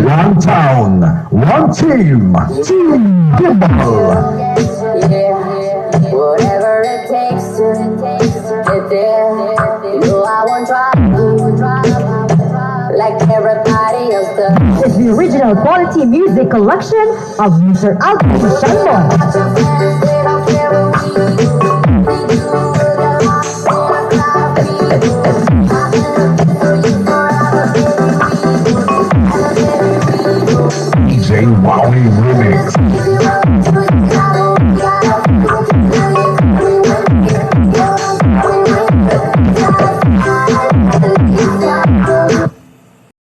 One town, one team, Team Guimbal. Yeah, whatever it takes to get there. You know I won't drop like everybody else does. It's the original quality music collection of Mr. Alfred Shannon. DJ Wowie Remix.